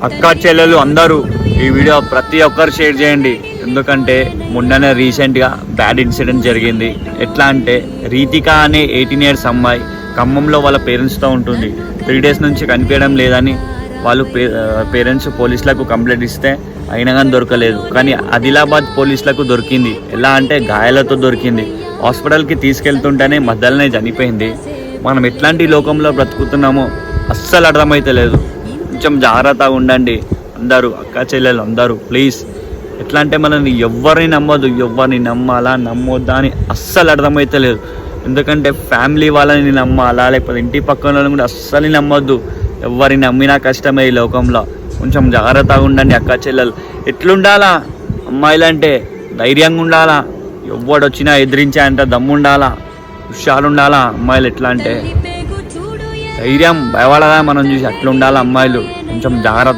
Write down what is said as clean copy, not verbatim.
అక్క చెల్లెలు అందరూ ఈ వీడియో ప్రతి ఒక్కరు షేర్ చేయండి. ఎందుకంటే మొన్ననే రీసెంట్గా బ్యాడ్ ఇన్సిడెంట్ జరిగింది. ఎట్లా అంటే రీతిక అనే 18 years అమ్మాయి ఖమ్మంలో వాళ్ళ పేరెంట్స్తో ఉంటుంది. 3 days నుంచి కనిపించడం లేదని వాళ్ళు పేరెంట్స్ పోలీసులకు కంప్లైంట్ ఇస్తే అయినా కానీ దొరకలేదు. కానీ ఆదిలాబాద్ పోలీసులకు దొరికింది. ఎలా అంటే గాయాలతో దొరికింది. హాస్పిటల్కి తీసుకెళ్తుంటేనే మధ్యలోనే చనిపోయింది. మనం ఎట్లాంటి లోకంలో బ్రతుకుతున్నామో అస్సలు అర్థమైతే లేదు. కొంచెం జాగ్రత్తగా ఉండండి అందరూ, అక్క చెల్లెలు అందరూ ప్లీజ్. ఎట్లా అంటే మనల్ని ఎవరిని నమ్మొద్దు, ఎవరిని నమ్మాలా నమ్మొద్దా అని అస్సలు అర్థమైతే లేదు. ఎందుకంటే ఫ్యామిలీ వాళ్ళని నమ్మాలా లేకపోతే ఇంటి పక్కన వాళ్ళని కూడా అస్సలు నమ్మొద్దు. ఎవరిని నమ్మినా కష్టమే ఈ లోకంలో. కొంచెం జాగ్రత్తగా ఉండండి అక్క చెల్లెలు. ఎట్లుండాలా అమ్మాయిలు అంటే ధైర్యంగా ఉండాలా, ఎవడొచ్చినా ఎదిరించే అంట దమ్ము ఉండాలా, హుషారు ఉండాలా. అమ్మాయిలు ఎట్లా అంటే ధైర్యం భయపడదా మనం చూసి అట్లా ఉండాలి అమ్మాయిలు. కొంచెం జాగ్రత్త.